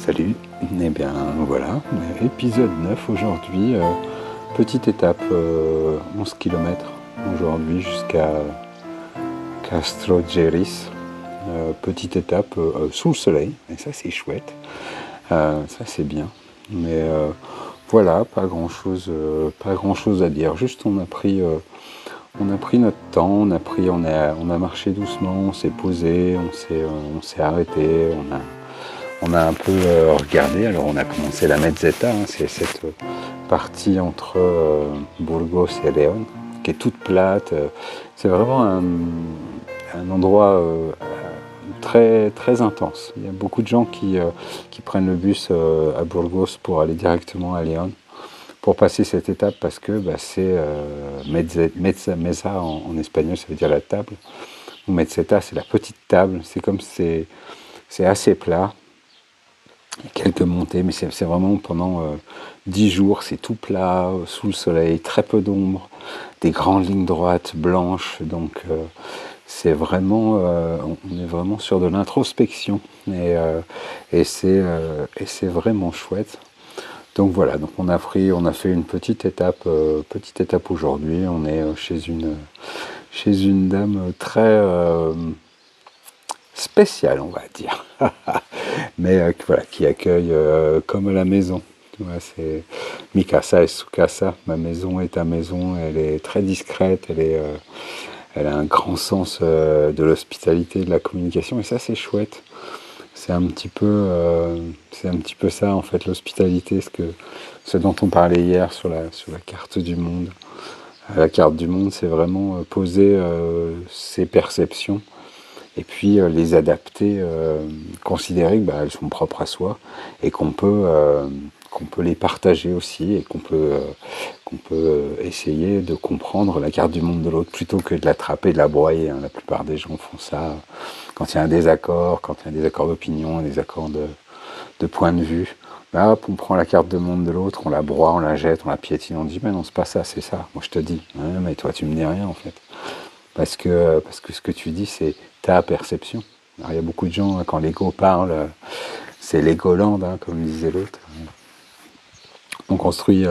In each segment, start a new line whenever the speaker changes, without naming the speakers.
Salut, et bien voilà, épisode 9 aujourd'hui, petite étape, 11 km aujourd'hui jusqu'à Castrogeris, petite étape sous le soleil, et ça c'est chouette, ça c'est bien, mais voilà, pas grand chose à dire, juste on a pris notre temps, on a marché doucement, on s'est posé, on s'est arrêté, on a un peu regardé. Alors on a commencé la Mezzetta, hein, c'est cette partie entre Burgos et León, qui est toute plate. C'est vraiment un endroit très, très intense. Il y a beaucoup de gens qui prennent le bus à Burgos pour aller directement à León, pour passer cette étape, parce que c'est mesa en espagnol, ça veut dire la table. Ou Mezzetta, c'est la petite table. C'est assez plat. Il y a quelques montées, mais c'est vraiment pendant 10 jours, c'est tout plat, sous le soleil, très peu d'ombre, des grandes lignes droites, blanches, donc c'est vraiment, on est vraiment sur de l'introspection, et c'est vraiment chouette. Donc voilà, donc on a fait une petite étape aujourd'hui. On est chez une dame très spéciale, on va dire. Mais voilà, qui accueille comme à la maison. Ouais, c'est mi casa es su casa, ma maison est ta maison. Elle est très discrète, elle a un grand sens de l'hospitalité, de la communication, et ça c'est chouette. C'est un petit peu ça en fait, l'hospitalité, ce dont on parlait hier sur la carte du monde. La carte du monde, c'est vraiment poser ses perceptions et puis les adapter, considérer qu'elles sont propres à soi et qu'on peut les partager aussi, et qu'on peut essayer de comprendre la carte du monde de l'autre plutôt que de l'attraper, de la broyer. Hein. La plupart des gens font ça quand il y a un désaccord, d'opinion, un désaccord de point de vue. Hop, on prend la carte du monde de l'autre, on la broie, on la jette, on la piétine, on dit mais non, c'est pas ça, c'est ça. Moi je te dis, ouais, mais toi tu me dis rien en fait. Parce que ce que tu dis, c'est ta perception. Alors, il y a beaucoup de gens, quand l'ego parle, c'est l'égoland, hein, comme disait l'autre. On construit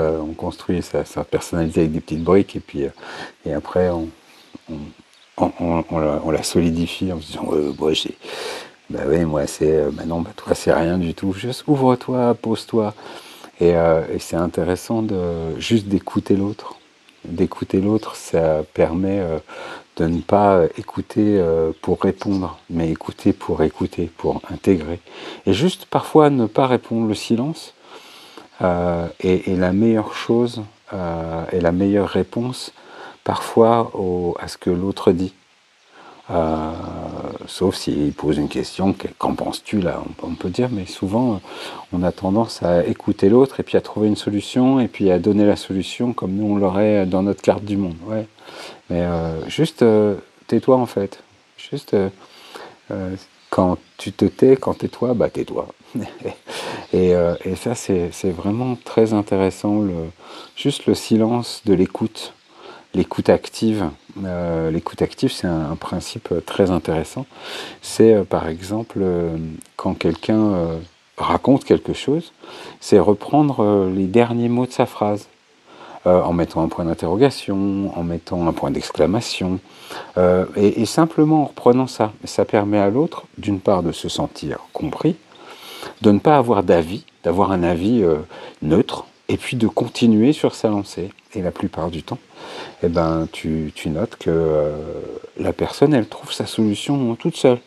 sa personnalité avec des petites briques, et après on la solidifie en se disant moi j'ai, oui, moi c'est, non, toi c'est rien du tout. Juste ouvre-toi, pose-toi, et c'est intéressant juste d'écouter l'autre. D'écouter l'autre, ça permet de ne pas écouter pour répondre, mais écouter, pour intégrer. Et juste parfois ne pas répondre, le silence est la meilleure chose, et la meilleure réponse parfois à ce que l'autre dit. Sauf s'il pose une question, qu'en penses-tu là, on peut dire, mais souvent on a tendance à écouter l'autre et puis à trouver une solution et puis à donner la solution comme nous on l'aurait dans notre carte du monde. Ouais. Mais juste tais-toi en fait. Juste quand tu te tais, quand tais-toi, tais-toi. Et ça c'est vraiment très intéressant, juste le silence de l'écoute. L'écoute active, c'est un principe très intéressant. C'est par exemple quand quelqu'un raconte quelque chose, c'est reprendre les derniers mots de sa phrase, en mettant un point d'interrogation, en mettant un point d'exclamation, et simplement en reprenant ça. Ça permet à l'autre, d'une part, de se sentir compris, de ne pas avoir d'avis, d'avoir un avis neutre, et puis de continuer sur sa lancée. Et la plupart du temps, tu notes que la personne, elle trouve sa solution toute seule,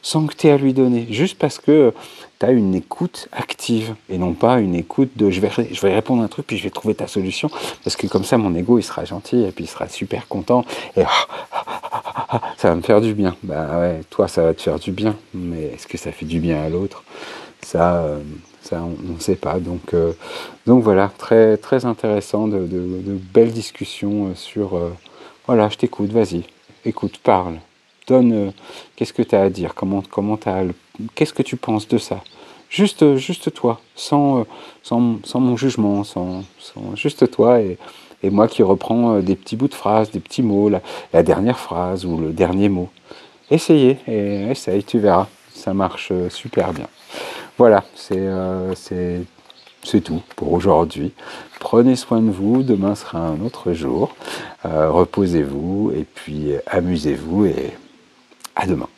sans que tu aies à lui donner, juste parce que tu as une écoute active, et non pas une écoute de je vais répondre à un truc, puis je vais trouver ta solution, parce que comme ça, mon ego, il sera gentil, et puis il sera super content, et ça va me faire du bien. Ouais, toi, ça va te faire du bien, mais est-ce que ça fait du bien à l'autre ? Ça, on ne sait pas. Donc voilà, très, très intéressant, de belles discussions sur... voilà, je t'écoute, vas-y, écoute, parle, donne, qu'est-ce que tu as à dire, qu'est-ce que tu penses de ça ? Juste toi, sans mon jugement, juste toi, et moi qui reprends des petits bouts de phrases, des petits mots, la dernière phrase ou le dernier mot. Essaye, tu verras, ça marche super bien. Voilà, c'est tout pour aujourd'hui. Prenez soin de vous, demain sera un autre jour. Reposez-vous et puis amusez-vous et à demain.